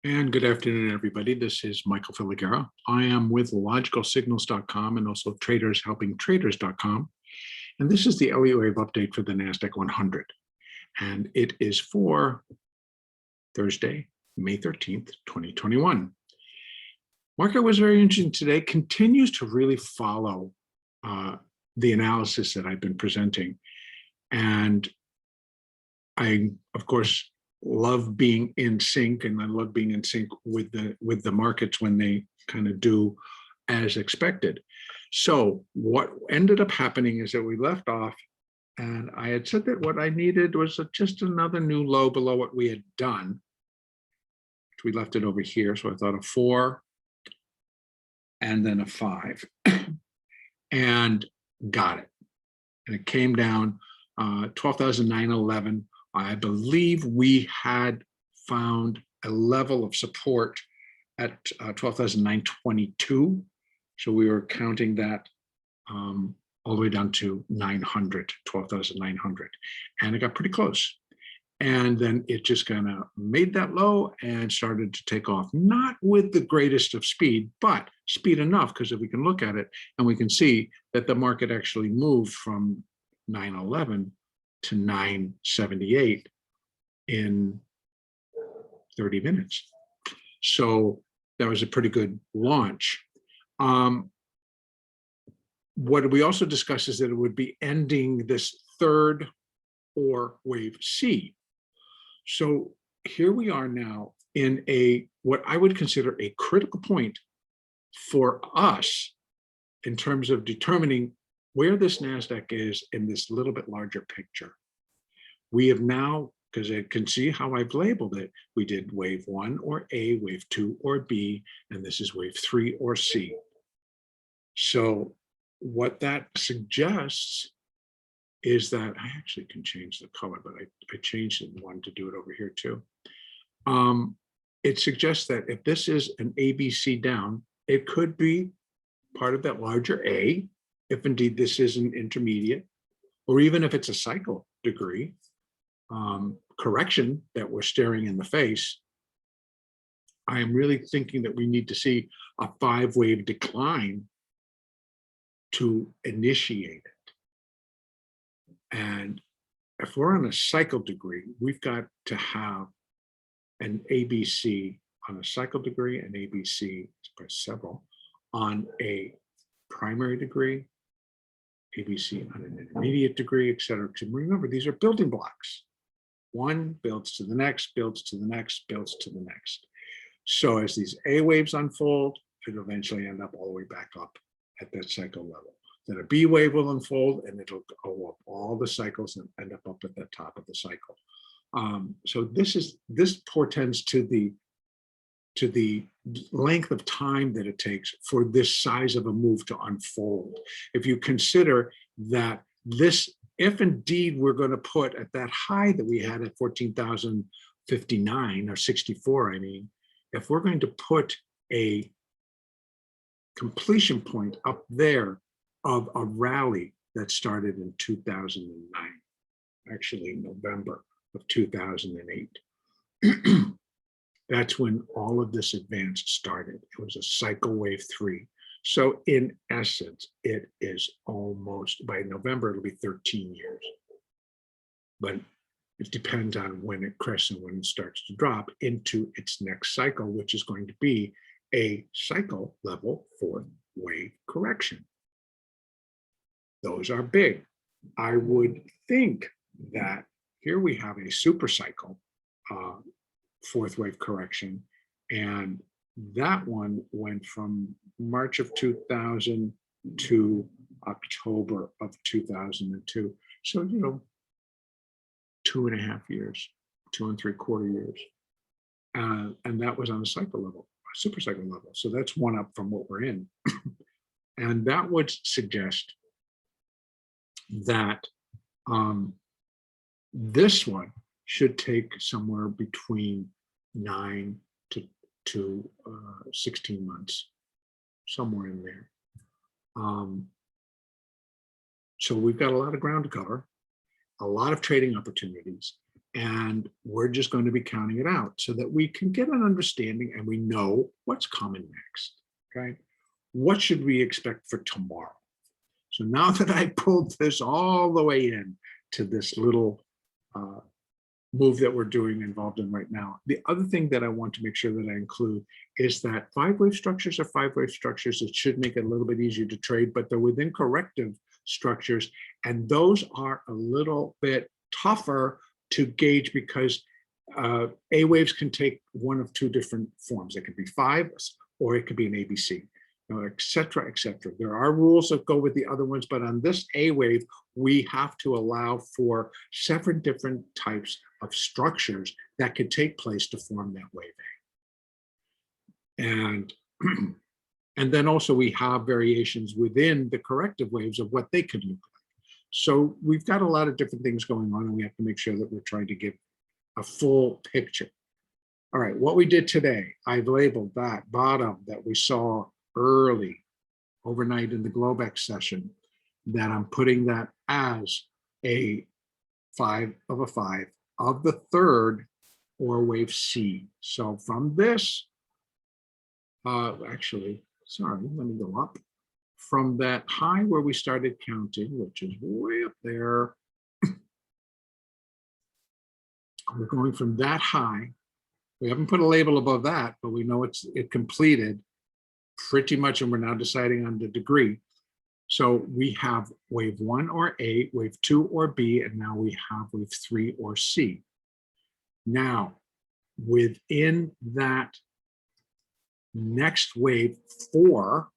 And good afternoon, everybody. This is Michael Filigera. I am with logicalsignals.com and also tradershelpingtraders.com. And this is the Elliott wave update for the NASDAQ 100. And it is for Thursday, May 13th, 2021. Market was very interesting today, continues to really follow the analysis that I've been presenting. And I, of course, love being in sync, and I love being in sync with the markets when they kind of do as expected. So what ended up happening is that we left off, and I had said that what I needed was just another new low below what we had done. We left it over here, so I thought a 4 and then a 5 and got it. And it came down 12,911. I believe we had found a level of support at 12,922. So we were counting that all the way down to 900, 12,900. And it got pretty close. And then it just kind of made that low and started to take off, not with the greatest of speed, but speed enough, because if we can look at it and we can see that the market actually moved from 911 to 978 in 30 minutes. So that was a pretty good launch. What we also discussed is that it would be ending this third or wave C. So here we are now in what I would consider a critical point for us in terms of determining where this NASDAQ is in this little bit larger picture. We have now, because I can see how I've labeled it, we did wave 1 or A, wave 2 or B, and this is wave 3 or C. So what that suggests is that I actually can change the color, but I changed it and wanted to do it over here too. It suggests that if this is an ABC down, it could be part of that larger A, if indeed this is an intermediate, or even if it's a cycle degree correction that we're staring in the face. I am really thinking that we need to see a 5-wave decline to initiate it. And if we're on a cycle degree, we've got to have an ABC on a cycle degree, an ABC, several, on a primary degree, ABC on an intermediate degree, et cetera. Remember, these are building blocks. One builds to the next, builds to the next, builds to the next. So as these A waves unfold, it'll eventually end up all the way back up at that cycle level. Then a B wave will unfold and it'll go up all the cycles and end up at the top of the cycle. So this portends to the length of time that it takes for this size of a move to unfold. If you consider that this, if indeed we're going to put at that high that we had at 14,059 or 64, I mean, if we're going to put a completion point up there of a rally that started in 2009, actually November of 2008. That's when all of this advance started. It was a cycle wave 3. So in essence, it is almost, by November, it'll be 13 years. But it depends on when it crests and when it starts to drop into its next cycle, which is going to be a cycle level 4th wave correction. Those are big. I would think that here we have a super cycle 4th wave correction, and that one went from March of 2000 to October of 2002. So, 2.5 years, 2 3/4 years. And that was on a cycle level, a super cycle level. So that's one up from what we're in. And that would suggest that this one should take somewhere between 9 to 16 months, somewhere in there. So we've got a lot of ground to cover, a lot of trading opportunities, And we're just going to be counting it out so that we can get an understanding and we know what's coming next. Okay. What should we expect for tomorrow? So now that I pulled this all the way in to this little move that we're doing involved in right now, the other thing that I want to make sure that I include is that 5-wave structures are 5-wave structures. It should make it a little bit easier to trade, but they're within corrective structures. And those are a little bit tougher to gauge because A waves can take one of two different forms. It could be 5 or it could be an ABC. Et cetera, et cetera. There are rules that go with the other ones, but on this A wave, we have to allow for 7 different types of structures that could take place to form that wave A. And then also we have variations within the corrective waves of what they could look like. So we've got a lot of different things going on, and we have to make sure that we're trying to give a full picture. All right, what we did today, I've labeled that bottom that we saw early overnight in the Globex session, that I'm putting that as a 5 of a 5 of the third or wave C. So from this, actually, sorry, let me go up. From that high where we started counting, which is way up there, we're going from that high. We haven't put a label above that, but we know it completed pretty much, and we're now deciding on the degree. So we have wave 1 or A, wave 2 or B, and now we have wave 3 or C. Now, within that next wave 4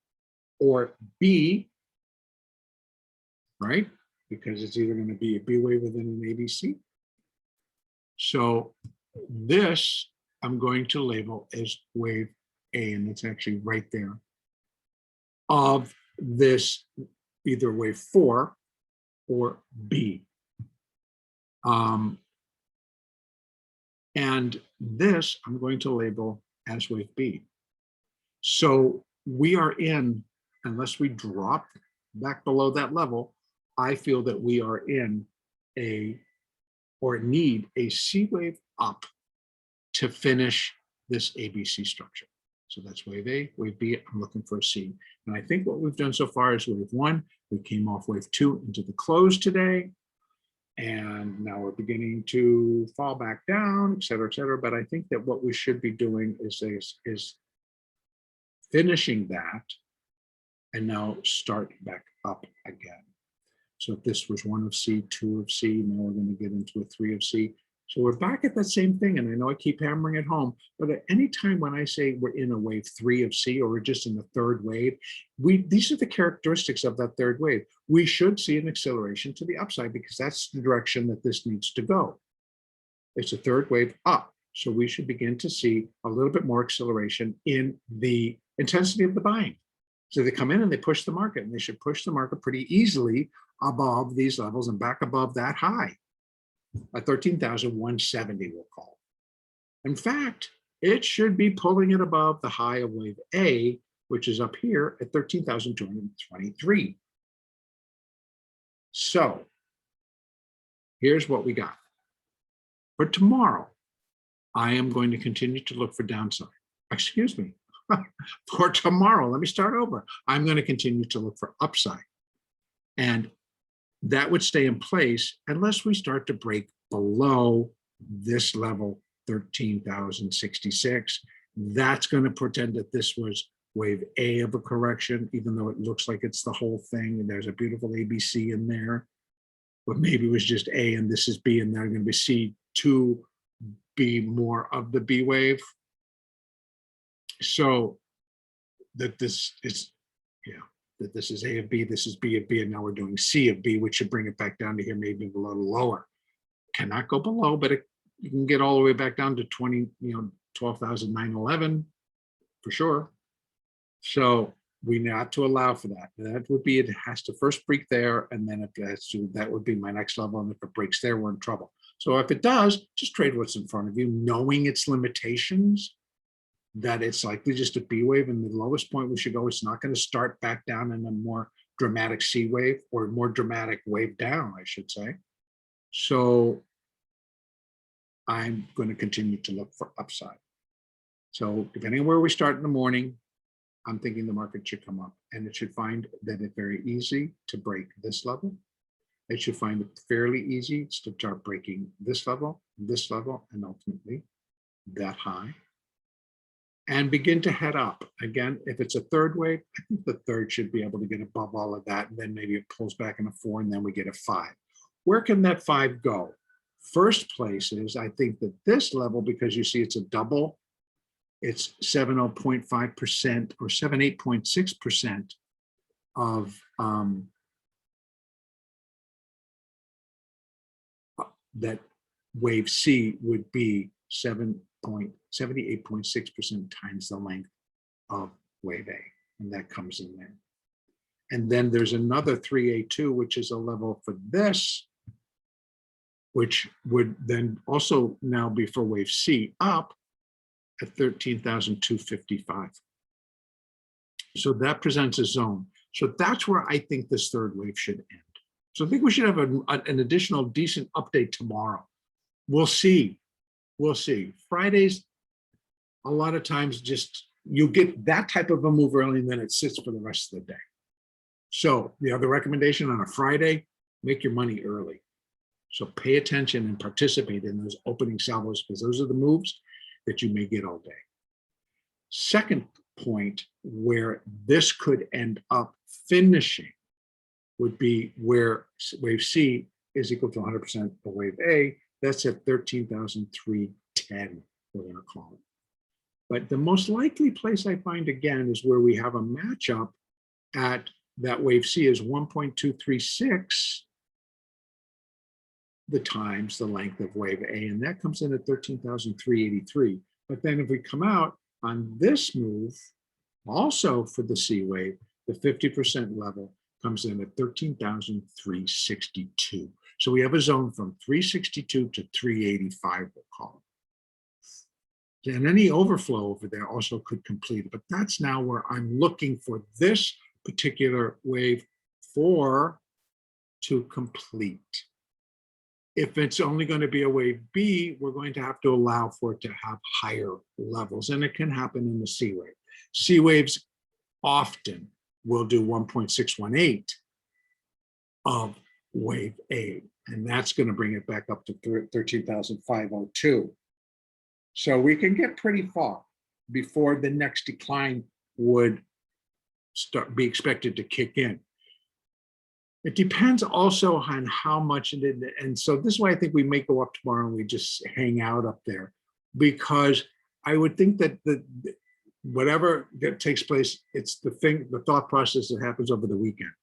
or B, right? Because it's either going to be a B wave within an ABC. So this I'm going to label as wave A, and it's actually right there, of this either wave 4 or B. And this I'm going to label as wave B. So we are in, unless we drop back below that level, I feel that we are in or need a C wave up to finish this ABC structure. So that's wave A, wave B, I'm looking for a C. And I think what we've done so far is wave 1, we came off wave 2 into the close today. And now we're beginning to fall back down, et cetera, et cetera. But I think that what we should be doing is finishing that and now start back up again. So if this was 1 of C, 2 of C, now we're going to get into a 3 of C. So we're back at that same thing. And I know I keep hammering it home, but at any time when I say we're in a wave 3 of C, or we're just in the third wave, these are the characteristics of that third wave. We should see an acceleration to the upside because that's the direction that this needs to go. It's a third wave up. So we should begin to see a little bit more acceleration in the intensity of the buying. So they come in and they push the market, and they should push the market pretty easily above these levels and back above that high. At 13,170, we'll call. In fact, it should be pulling it above the high of wave A, which is up here at 13,223. So here's what we got. For tomorrow, I am going to continue to look for downside. Excuse me. For tomorrow, let me start over. I'm going to continue to look for upside. And that would stay in place unless we start to break below this level, 13,066. That's going to pretend that this was wave A of a correction, even though it looks like it's the whole thing. And there's a beautiful ABC in there, but maybe it was just A and this is B, and they're going to be C to be more of the B wave. So that this is, that this is A of B, this is B of B, and now we're doing C of B, which should bring it back down to here, maybe a little lower. Cannot go below, but you can get all the way back down to 12,911 for sure. So we have to allow for that. That would be, it has to first break there, and then if it has to, that would be my next level. And if it breaks there, we're in trouble. So if it does, just trade what's in front of you, knowing its limitations, that it's likely just a B wave, and the lowest point we should go, it's not going to start back down in a more dramatic C wave, or more dramatic wave down, I should say. So I'm going to continue to look for upside. So depending on where we start in the morning, I'm thinking the market should come up, and it should find that it's very easy to break this level. It should find it fairly easy to start breaking this level, and ultimately that high, and begin to head up. Again, if it's a third wave, I think the third should be able to get above all of that, and then maybe it pulls back in a 4, and then we get a 5. Where can that 5 go? First place is, I think that this level, because you see it's a double, it's 70.5% or 78.6% of that wave C would be 78.6% times the length of wave A, and that comes in there. And then there's another 3A2, which is a level for this, which would then also now be for wave C up at 13,255. So that presents a zone. So that's where I think this third wave should end. So I think we should have an additional decent update tomorrow. We'll see. We'll see. Fridays, a lot of times just you get that type of a move early and then it sits for the rest of the day. So the other recommendation on a Friday, make your money early. So pay attention and participate in those opening salvos, because those are the moves that you may get all day. Second point where this could end up finishing would be where wave C is equal to 100% of wave A. That's at 13,310, we're going to call it. But the most likely place I find, again, is where we have a matchup at that wave C is 1.236 the times the length of wave A, and that comes in at 13,383. But then if we come out on this move, also for the C wave, the 50% level comes in at 13,362. So we have a zone from 362 to 385, we'll call it. And any overflow over there also could complete it, but that's now where I'm looking for this particular wave 4 to complete. If it's only going to be a wave B, we're going to have to allow for it to have higher levels, and it can happen in the C wave. C waves often will do 1.618 of wave A, and that's going to bring it back up to 13,502. So we can get pretty far before the next decline would be expected to kick in. It depends also on how much it is. And so this is why I think we may go up tomorrow and we just hang out up there, because I would think that whatever that takes place, it's the thought process that happens over the weekend,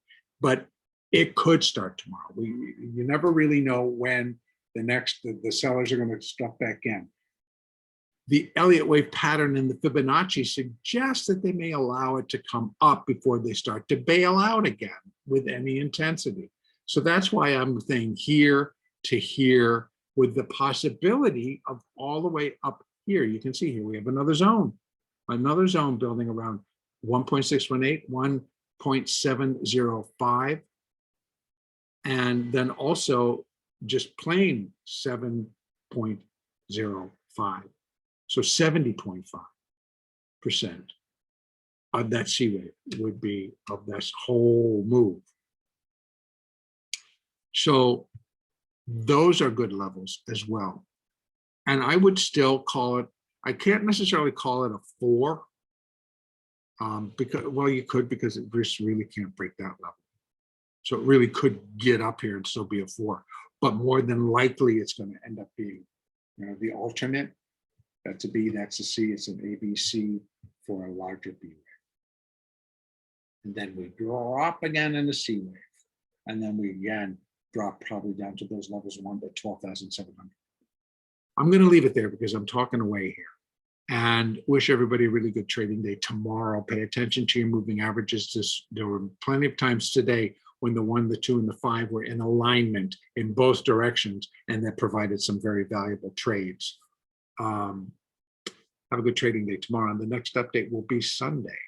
but it could start tomorrow. You never really know when the sellers are going to stuff back in. The Elliott wave pattern in the Fibonacci suggests that they may allow it to come up before they start to bail out again with any intensity. So that's why I'm saying here to here, with the possibility of all the way up here. You can see here we have another zone building around 1.618, 1.705, and then also just plain 7.05. So 70.5% of that C wave would be of this whole move. So those are good levels as well. And I would still call it, I can't necessarily call it a 4, because, well, you could, because it just really can't break that level. So it really could get up here and still be a 4, but more than likely it's going to end up being, the alternate. That's a B, that's a C, it's an ABC for a larger B wave. And then we drop again in the C wave. And then we again drop probably down to those levels 1 to 12,700. I'm going to leave it there because I'm talking away here. And wish everybody a really good trading day tomorrow. Pay attention to your moving averages. There were plenty of times today when the 1, the 2, and the 5 were in alignment in both directions, and that provided some very valuable trades. Have a good trading day tomorrow. And the next update will be Sunday.